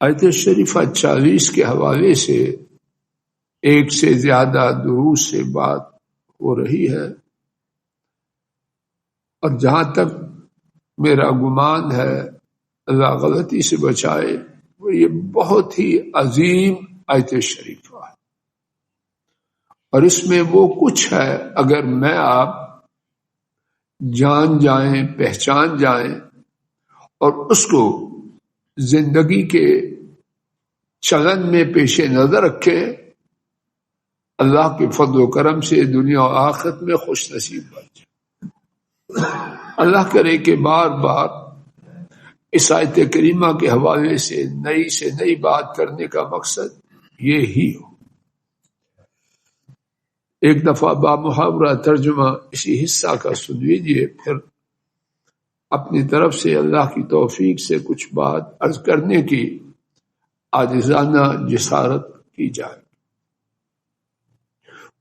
آیت شریفہ 40 کے حوالے سے ایک سے زیادہ دروس سے بات ہو رہی ہے، اور جہاں تک میرا گمان ہے، اللہ غلطی سے بچائے، وہ یہ بہت ہی عظیم آیت شریفہ ہے، اور اس میں وہ کچھ ہے اگر میں آپ جان جائیں، پہچان جائیں اور اس کو زندگی کے چلن میں پیش نظر رکھیں، اللہ کے فضل و کرم سے دنیا و آخرت میں خوش نصیب بن جائے۔ اللہ کرے کہ بار بار اس آیت کریمہ کے حوالے سے نئی بات کرنے کا مقصد یہ ہی ہو۔ ایک دفعہ بامحاورہ ترجمہ اسی حصہ کا سن لیجیے، پھر اپنی طرف سے اللہ کی توفیق سے کچھ بات عرض کرنے کی عاجزانہ جسارت کی جائے۔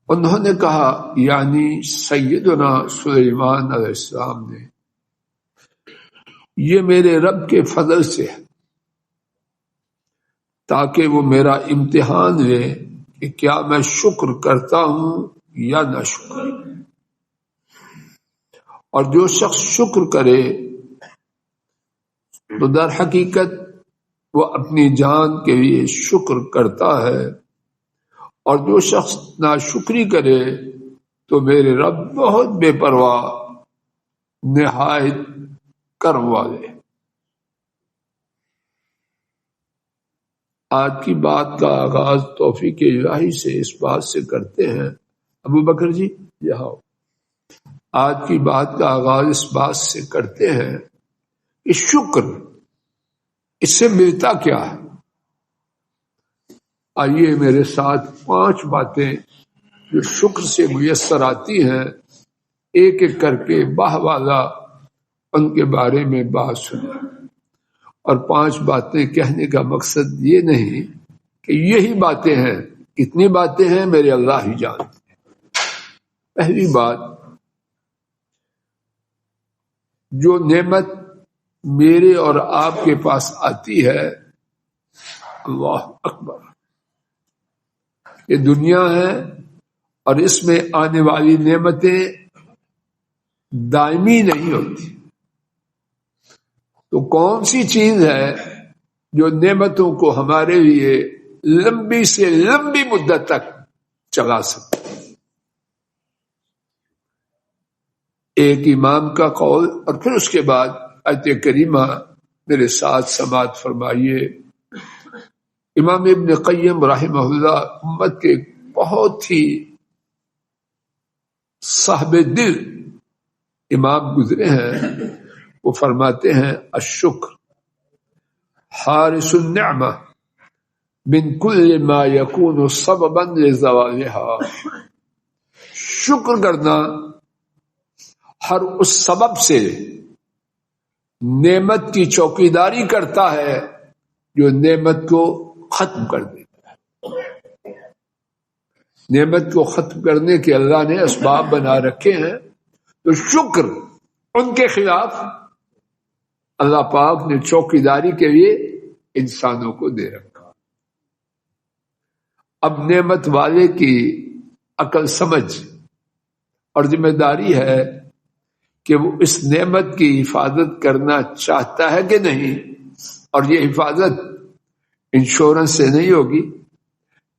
انہوں نے کہا، یعنی سیدنا سلیمان علیہ السلام نے، یہ میرے رب کے فضل سے ہے تاکہ وہ میرا امتحان لے کہ کیا میں شکر کرتا ہوں یا نہ شکر، اور جو شخص شکر کرے تو در حقیقت وہ اپنی جان کے لیے شکر کرتا ہے، اور جو شخص ناشکری کرے تو میرے رب بہت بے پرواہ نہایت کرم والے۔ آج کی بات کا آغاز توفیق الہی سے اس بات سے کرتے ہیں، ابو بکر جی یہاں، آج کی بات کا آغاز اس بات سے کرتے ہیں کہ شکر، اس سے ملتا کیا ہے؟ آئیے میرے ساتھ 5 باتیں جو شکر سے میسر آتی ہیں، ایک ایک کر کے باہ والا ان کے بارے میں بات سنیں۔ اور 5 باتیں کہنے کا مقصد یہ نہیں کہ یہی باتیں ہیں، کتنی باتیں ہیں میرے اللہ ہی جانتے ہیں۔ پہلی بات، جو نعمت میرے اور آپ کے پاس آتی ہے، اللہ اکبر، یہ دنیا ہے اور اس میں آنے والی نعمتیں دائمی نہیں ہوتی، تو کون سی چیز ہے جو نعمتوں کو ہمارے لیے لمبی سے لمبی مدت تک چلا سکتی؟ ایک امام کا قول، اور پھر اس کے بعد آیت کریمہ میرے ساتھ سماعت فرمائیے۔ امام ابن قیم رحمہ اللہ امت کے بہت ہی صاحب دل امام گزرے ہیں، وہ فرماتے ہیں، الشکر حارس النعمہ من کل ما یکون سببا لزوالها، شکر کرنا ہر اس سبب سے نعمت کی چوکیداری کرتا ہے جو نعمت کو ختم کر دیتا ہے۔ نعمت کو ختم کرنے کے اللہ نے اسباب بنا رکھے ہیں، تو شکر ان کے خلاف اللہ پاک نے چوکیداری کے لیے انسانوں کو دے رکھا۔ اب نعمت والے کی عقل سمجھ اور ذمہ داری ہے کہ وہ اس نعمت کی حفاظت کرنا چاہتا ہے کہ نہیں، اور یہ حفاظت انشورنس سے نہیں ہوگی،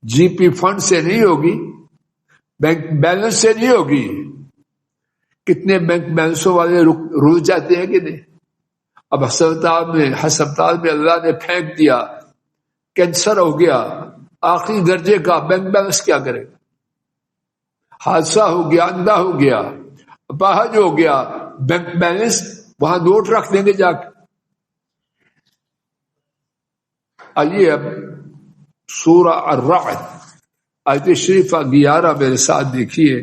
جی پی فنڈ سے نہیں ہوگی، بینک بیلنس سے نہیں ہوگی۔ کتنے بینک بیلنسوں والے رک جاتے ہیں کہ نہیں؟ اب ہسپتال میں اللہ نے پھینک دیا، کینسر ہو گیا، آخری درجے کا، بینک بیلنس کیا کرے گا؟ حادثہ ہو گیا، اندھا ہو گیا، اپاہج ہو گیا، بینک بیلنس وہاں نوٹ رکھ دیں گے جا کے۔ آئیے اب سورہ الرعد آیت شریفہ 11 میرے ساتھ دیکھیے،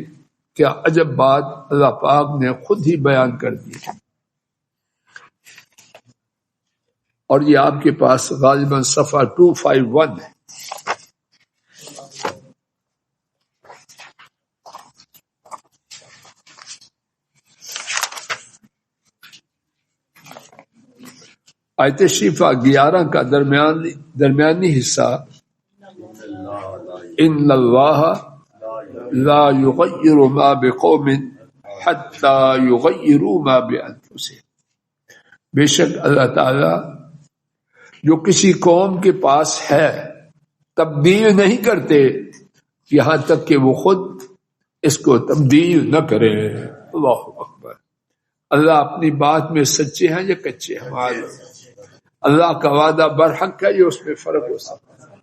کیا عجب بات اللہ پاک نے خود ہی بیان کر دی، اور یہ آپ کے پاس غالباً صفحہ 251 ہے۔ آیت شریفہ 11 کا درمیانی حصہ ان اللہ لا یغیر ما بقوم حتی یغیروا ما بانفسهم، بے شک اللہ تعالی جو کسی قوم کے پاس ہے تبدیل نہیں کرتے یہاں تک کہ وہ خود اس کو تبدیل نہ کرے۔ اللہ اکبر۔ اللہ اپنی بات میں سچے ہیں یا کچے ہیں؟ اللہ کا وعدہ برحق ہے یا اس میں فرق ہو سکتا ہے؟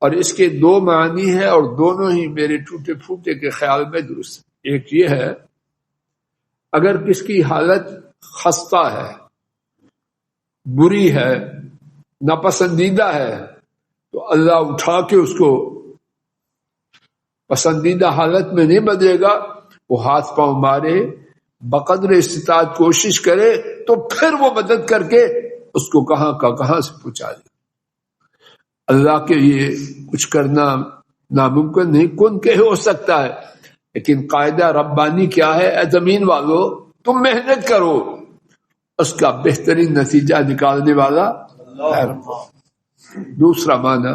اور اس کے دو معنی ہیں اور دونوں ہی میرے ٹوٹے پھوٹے کے خیال میں درست ہیں۔ ایک یہ ہے اگر کس کی حالت خستہ ہے، بری ہے، ناپسندیدہ ہے، تو اللہ اٹھا کے اس کو پسندیدہ حالت میں نہیں بدلے گا، وہ ہاتھ پاؤں مارے، بقدر استطاعت کوشش کرے تو پھر وہ مدد کر کے اس کو کہاں کا کہاں سے پہنچا دے۔ اللہ کے لیے کچھ کرنا ناممکن نہیں، کن کہ ہو سکتا ہے، لیکن قاعدہ ربانی کیا ہے؟ اے زمین والو تم محنت کرو، اس کا بہترین نتیجہ نکالنے والا ہے۔ دوسرا معنی،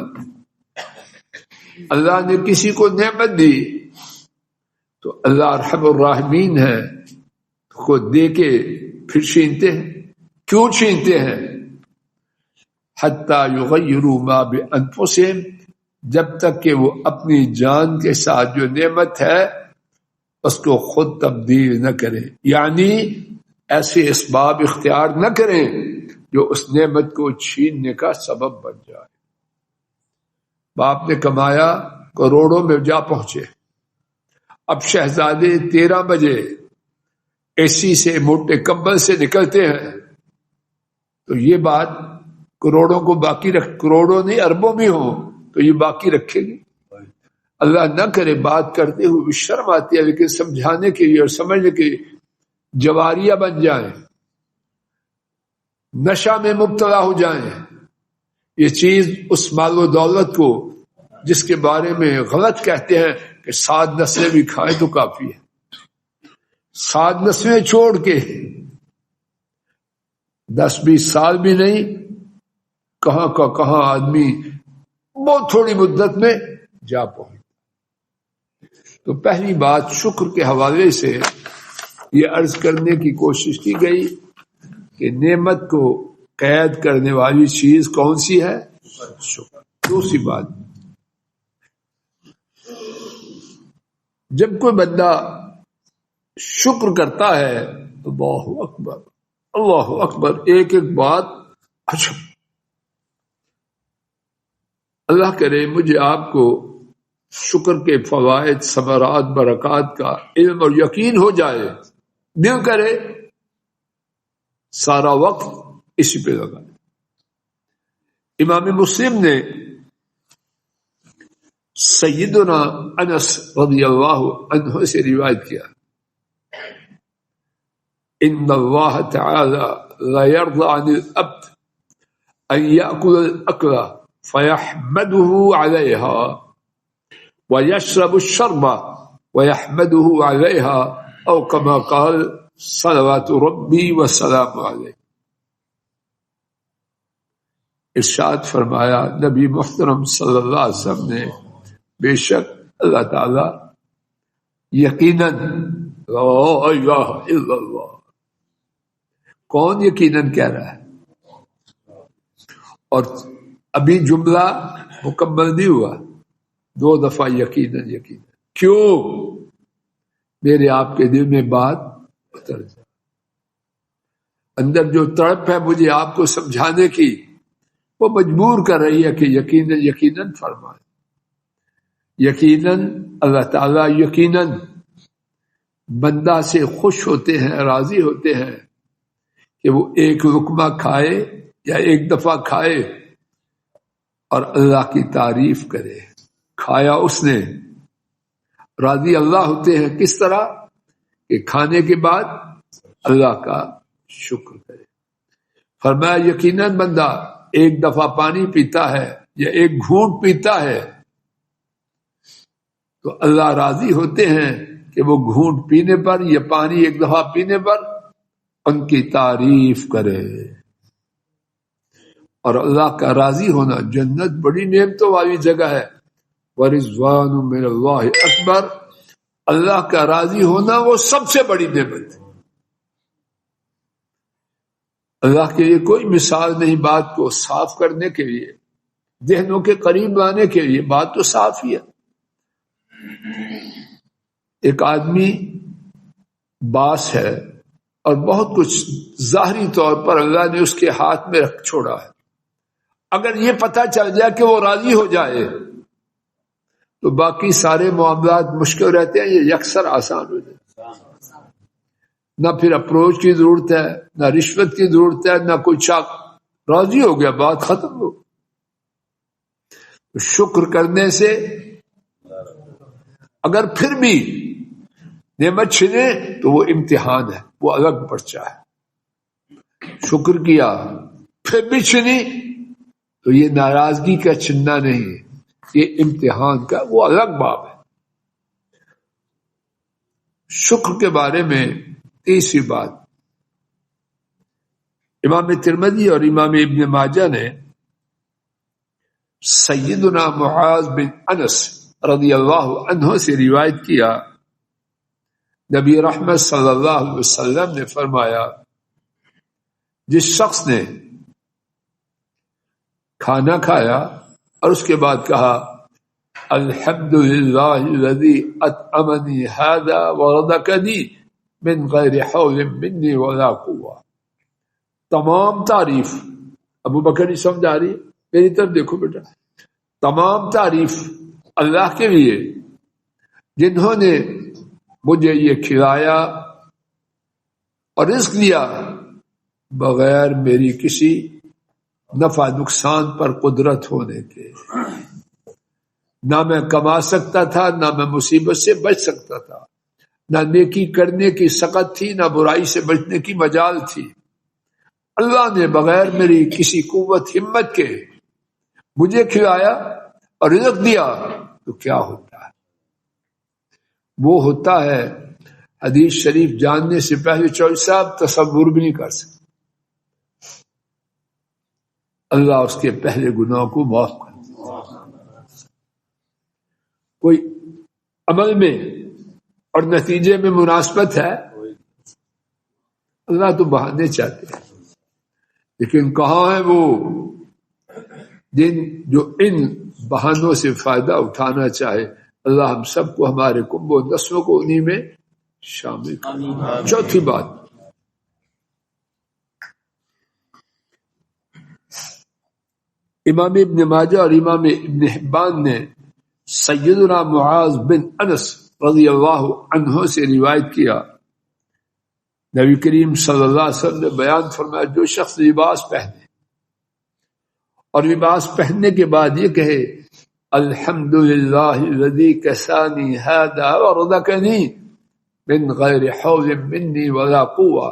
اللہ نے کسی کو نعمت دی تو اللہ ارحم الراحمین ہے، کو دے کے پھر چھینتے ہیں۔ کیوں چھینتے ہیں؟ حتی یغیروا ما بانفسہم، جب تک کہ وہ اپنی جان کے ساتھ جو نعمت ہے اس کو خود تبدیل نہ کریں، یعنی ایسے اسباب اختیار نہ کریں جو اس نعمت کو چھیننے کا سبب بن جائے۔ باپ نے کمایا، کروڑوں میں جا پہنچے، اب شہزادے 13 بجے اے سی سے، موٹے کمبل سے نکلتے ہیں، تو یہ بات کروڑوں کو باقی کروڑوں نہیں اربوں میں ہوں تو یہ باقی رکھے گی؟ اللہ نہ کرے، بات کرتے ہوئے بھی شرم آتی ہے، لیکن سمجھانے کے لیے اور سمجھنے کے لیے جواریہ بن جائیں، نشہ میں مبتلا ہو جائیں۔ یہ چیز اس مال و دولت کو جس کے بارے میں غلط کہتے ہیں کہ 7 نسلیں بھی کھائے تو کافی ہے، 7 نسلیں چھوڑ کے 10-20 سال بھی نہیں، کہاں کا کہاں آدمی بہت تھوڑی مدت میں جا پہنچ۔ تو پہلی بات شکر کے حوالے سے یہ عرض کرنے کی کوشش کی گئی کہ نعمت کو قید کرنے والی چیز کون سی ہے؟ شکر۔ دوسری بات، جب کوئی بندہ شکر کرتا ہے تو اللہ اکبر اللہ اکبر، ایک ایک بات اچھا، اللہ کرے مجھے آپ کو شکر کے فوائد، ثمرات، برکات کا علم اور یقین ہو جائے، دل کرے سارا وقت اسی پہ لگا۔ امام مسلم نے سیدنا انس رضی اللہ عنہ سے روایت کیا، ان اللہ تعالی لا يرضى عن العبد ان يأكل الاكل فيحمده عليها ويشرب الشرب ويحمده عليها، او كما قال صلوات ربي وسلام عليه۔ ارشاد فرمایا نبی محترم صلی اللہ علیہ وسلم نے، بے شک اللہ تعالی یقیناً، لا الہ الا اللہ، کون یقیناً کہہ رہا ہے؟ اور ابھی جملہ مکمل نہیں ہوا، 2 دفعہ یقیناً یقیناً۔ کیوں؟ میرے آپ کے دل میں بات اتر جائے، اندر جو تڑپ ہے مجھے آپ کو سمجھانے کی، وہ مجبور کر رہی ہے کہ یقیناً یقیناً فرمائے۔ یقیناً اللہ تعالیٰ یقیناً بندہ سے خوش ہوتے ہیں، راضی ہوتے ہیں کہ وہ ایک لقمہ کھائے یا ایک دفعہ کھائے اور اللہ کی تعریف کرے، کھایا اس نے، راضی اللہ ہوتے ہیں۔ کس طرح؟ کہ کھانے کے بعد اللہ کا شکر کرے۔ فرمایا یقیناً بندہ ایک دفعہ پانی پیتا ہے یا ایک گھونٹ پیتا ہے تو اللہ راضی ہوتے ہیں کہ وہ گھونٹ پینے پر یا پانی ایک دفعہ پینے پر ان کی تعریف کرے۔ اور اللہ کا راضی ہونا، جنت بڑی نعمتوں والی جگہ ہے. ورضوان من اللہ اکبر، اللہ کا راضی ہونا وہ سب سے بڑی نعمت ہے. اللہ کے لیے کوئی مثال نہیں بات کو صاف کرنے کے لیے، ذہنوں کے قریب لانے کے لیے. بات تو صاف ہی ہے. ایک آدمی باس ہے اور بہت کچھ ظاہری طور پر اللہ نے اس کے ہاتھ میں رکھ چھوڑا ہے. اگر یہ پتہ چل جائے کہ وہ راضی ہو جائے تو باقی سارے معاملات مشکل رہتے ہیں، یہ یکسر آسان ہو جائے. نہ پھر اپروچ کی ضرورت ہے، نہ رشوت کی ضرورت ہے، نہ کوئی چاک. راضی ہو گیا، بات ختم ہو. شکر کرنے سے اگر پھر بھی نعمت چھنے تو وہ امتحان ہے، وہ الگ پرچہ ہے. شکر کیا پھر بھی چھنی تو یہ ناراضگی کا چھننا نہیں، یہ امتحان کا وہ الگ باب ہے. شکر کے بارے میں تیسری بات، امام ترمذی اور امام ابن ماجہ نے سیدنا معاذ بن انس رضی اللہ عنہ سے روایت کیا، نبی رحمت صلی اللہ علیہ وسلم نے فرمایا، جس شخص نے کھانا کھایا اور اس کے بعد کہا الحمدللہ الذی اطعمنی ھذا ورزقنی من غیر حول منی ولا قوہ. تمام تعریف، ابو بکر نہیں سمجھا رہی، میری طرف دیکھو بیٹا، تمام تعریف اللہ کے لیے جنہوں نے مجھے یہ کھلایا اور رزق دیا بغیر میری کسی نفع نقصان پر قدرت ہونے کے. نہ میں کما سکتا تھا، نہ میں مصیبت سے بچ سکتا تھا، نہ نیکی کرنے کی سخت تھی، نہ برائی سے بچنے کی مجال تھی. اللہ نے بغیر میری کسی قوت ہمت کے مجھے کھلایا اور رزق دیا تو کیا ہوتا ہے؟ وہ ہوتا ہے حدیث شریف جاننے سے پہلے چوہدری صاحب تصور بھی نہیں کر سکتے. اللہ اس کے پہلے گناہوں کو معاف کر دے. کوئی عمل میں اور نتیجے میں مناسبت ہے؟ اللہ تو بہانے چاہتے ہیں، لیکن کہاں ہے وہ جو ان بہانوں سے فائدہ اٹھانا چاہے؟ اللہ ہم سب کو، ہمارے کنب و نسلوں کو انہی میں شامل کرے. چوتھی بات، امام ابن ماجہ اور امام ابن حبان نے سیدنا معاذ بن انس رضی اللہ عنہ سے روایت کیا، نبی کریم صلی اللہ علیہ وسلم نے بیان فرمایا، جو شخص لباس پہنے اور لباس پہننے کے بعد یہ کہے الحمدللہ الذی کسانی ھذا ورزقنی من غیر حول منی ولا قوہ.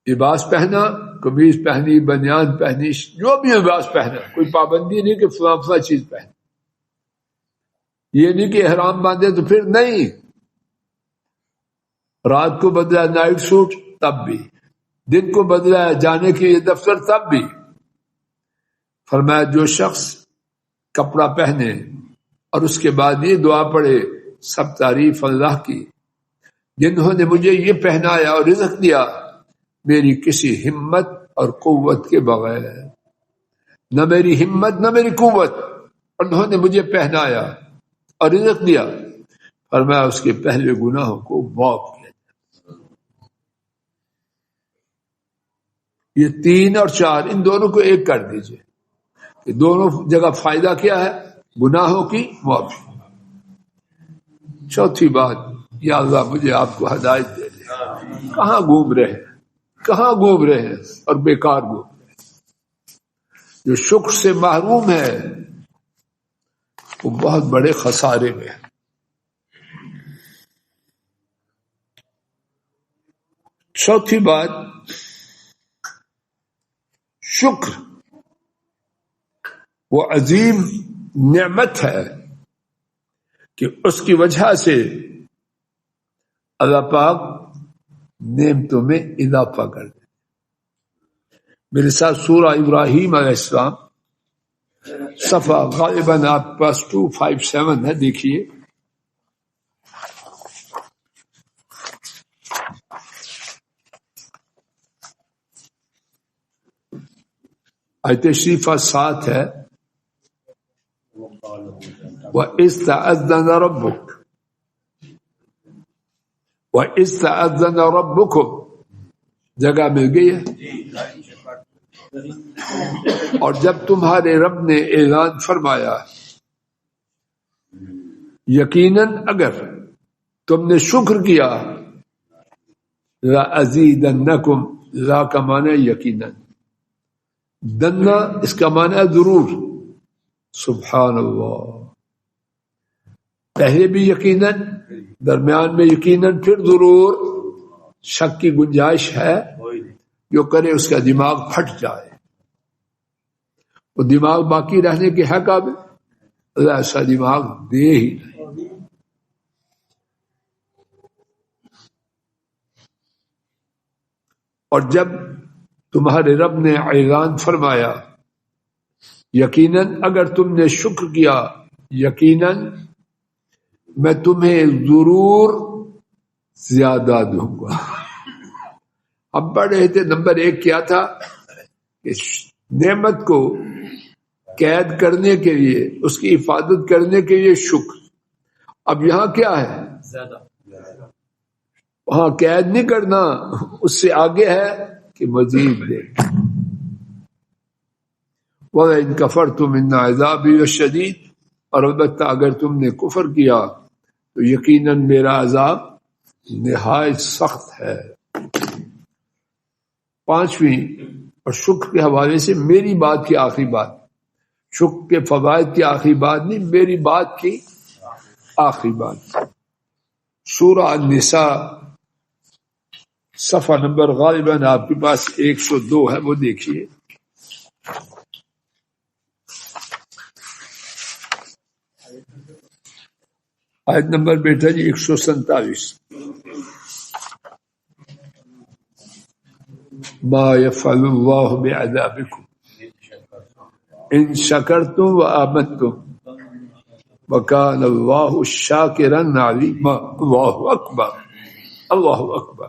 لباس پہنا، قمیض پہنی، بنیان پہنی، جو بھی لباس پہنا، کوئی پابندی نہیں کہ فلاں فلاں چیز پہنے. یہ نہیں کہ احرام باندھے تو پھر نہیں، رات کو بدلا نائٹ سوٹ تب بھی، دن کو بدلا جانے کے لیے دفتر تب بھی. فرمایا جو شخص کپڑا پہنے اور اس کے بعد یہ دعا پڑھے سب تعریف اللہ کی جنہوں نے مجھے یہ پہنایا اور رزق دیا میری کسی ہمت اور قوت کے بغیر. نہ میری ہمت نہ میری قوت، انہوں نے مجھے پہنایا اور رزق دیا، فرمایا اس کے پہلے گناہوں کو معاف کیا. یہ 3 اور 4 ان دونوں کو ایک کر دیجئے کہ دونوں جگہ فائدہ کیا ہے؟ گناہوں کی معافی. چوتھی بات، یا اللہ مجھے آپ کو ہدایت دے دے. کہاں گھوم رہے ہیں، کہاں گھوم رہے ہیں اور بیکار گھوم رہے ہیں. جو شکر سے محروم ہے وہ بہت بڑے خسارے میں ہے. چوتھی بات، شکر وہ عظیم نعمت ہے کہ اس کی وجہ سے اللہ پاک نعمتوں میں اضافہ کر دے. میرے ساتھ سورہ ابراہیم علیہ السلام صفحہ غالباً آپ کے پاس 257 ہے، دیکھیے. آیت شریفہ 7 ہے. وَإِذْ تَأَذَّنَ رَبُّكَ وَإِذْ تَأَذَّنَ رَبُّكُمْ جگہ مل گئی ہے. اور جب تمہارے رب نے اعلان فرمایا یقیناً اگر تم نے شکر کیا لَأَزِيدَنَّكُمْ لا کا معنی یقیناً، دنا اس کا معنی ضرور. سبحان اللہ، پہلے بھی یقیناً، درمیان میں یقیناً، پھر ضرور. شک کی گنجائش ہے، جو کرے اس کا دماغ پھٹ جائے. وہ دماغ باقی رہنے کے ہے قابل؟ اللہ ایسا دماغ دے ہی نہیں. اور جب تمہارے رب نے اعلان فرمایا یقیناً اگر تم نے شکر کیا یقیناً میں تمہیں ضرور زیادہ دوں گا. ہم پڑھ رہے تھے نمبر 1 کیا تھا کہ نعمت کو قید کرنے کے لیے، اس کی حفاظت کرنے کے لیے شکر. اب یہاں کیا ہے؟ وہاں قید نہیں کرنا، اس سے آگے ہے کہ مزید دے. وَإِن كَفَرْتُمْ إِنَّ عَذَابِي لَشَدِيدٌ، اور البتہ اگر تم نے کفر کیا تو یقیناً میرا عذاب نہایت سخت ہے. 5ویں اور شکر کے حوالے سے میری بات کی آخری بات، شکر کے فوائد کی آخری بات نہیں، میری بات کی آخری بات. سورہ النساء صفحہ نمبر غالباً آپ کے پاس 102 ہے، وہ دیکھیے. آیت نمبر بیٹا جی 147. ما يفعل الله بعذابكم ان شکرتم وآمنتم وكان الله شاکرا علیما. اللہ اکبر، اللہ اکبر.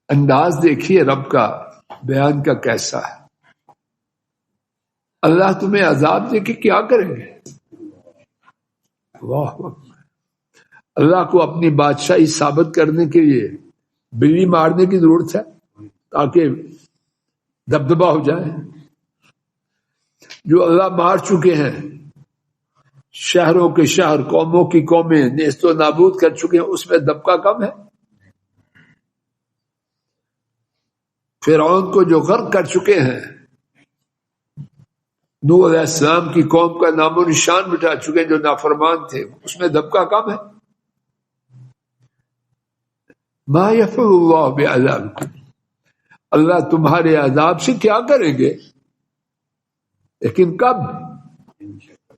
انداز دیکھیے رب کا بیان کا کیسا ہے. اللہ تمہیں عذاب دے کے کیا کریں گے؟ اللہ اکبر. اللہ کو اپنی بادشاہی ثابت کرنے کے لیے بلی مارنے کی ضرورت ہے تاکہ دبدبا ہو جائے. جو اللہ مار چکے ہیں، شہروں کے شہر، قوموں کی قومیں نیست و نابود کر چکے ہیں، اس میں دبکا کم ہے. فرعون کو جو غرق کر چکے ہیں، نوح علیہ السلام کی قوم کا نام و نشان مٹا چکے ہیں جو نافرمان تھے، اس میں دبکا کم ہے. ما یفعل اللہ بعذابکم، اللہ تمہارے عذاب سے کیا کریں گے، لیکن کب؟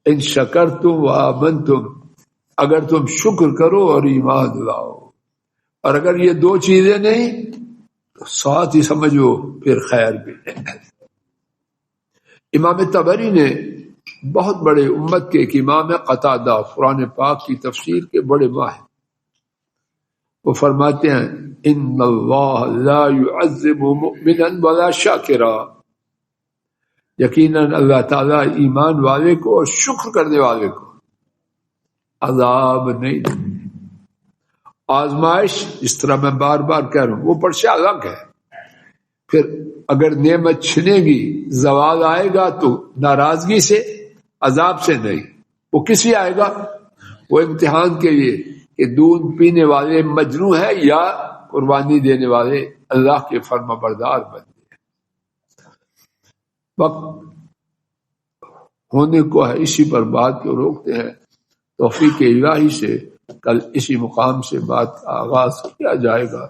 ان شکرتم وآمنتم، اگر تم شکر کرو اور ایمان لاؤ. اور اگر یہ 2 چیزیں نہیں تو ساتھ ہی سمجھو پھر خیر بھی نہیں. امام طبری نے، بہت بڑے امت کے ایک امام ہے، قتادہ، قرآن پاک کی تفسیر کے بڑے ماہر، وہ فرماتے ہیں ان اللہ لا يعذب مؤمنا ولا شاکرا، یقیناً اللہ تعالیٰ ایمان والے کو اور شکر کرنے والے کو عذاب نہیں دے. آزمائش جس طرح میں بار بار کہہ رہا ہوں وہ پرچہ الگ ہے. پھر اگر نعمت چھنے گی، زوال آئے گا تو ناراضگی سے، عذاب سے نہیں. وہ کس لیے آئے گا؟ وہ امتحان کے لیے کہ دودھ پینے والے مجنوں ہیں یا قربانی دینے والے اللہ کے فرما بردار بن گئے. وقت ہونے کو ہے، اسی پر بات کو روکتے ہیں. توفیق الہی سے کل اسی مقام سے بات کا آغاز کیا جائے گا.